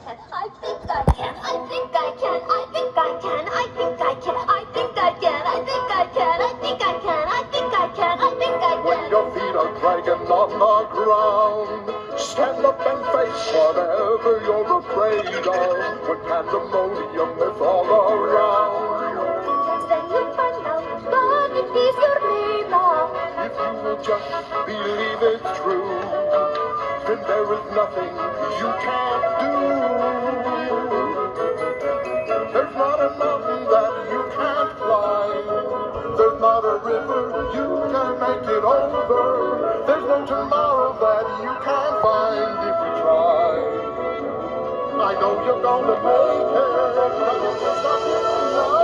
I think I can, I think I can, I think I can, I think I can, I think I can, I think I can, I think I can, I think I can, I think I can. When your feet are dragging on the ground, stand up and face whatever you're afraid of. When pandemonium is all around, And then you find out what it is you're made of. if you will just believe it's true, then there is nothing you can't do. There's not a mountain that you can't climb. There's not a river you can make it over. There's no tomorrow that you can't find if you try. I know you're gonna make it. Nothing will stop you now.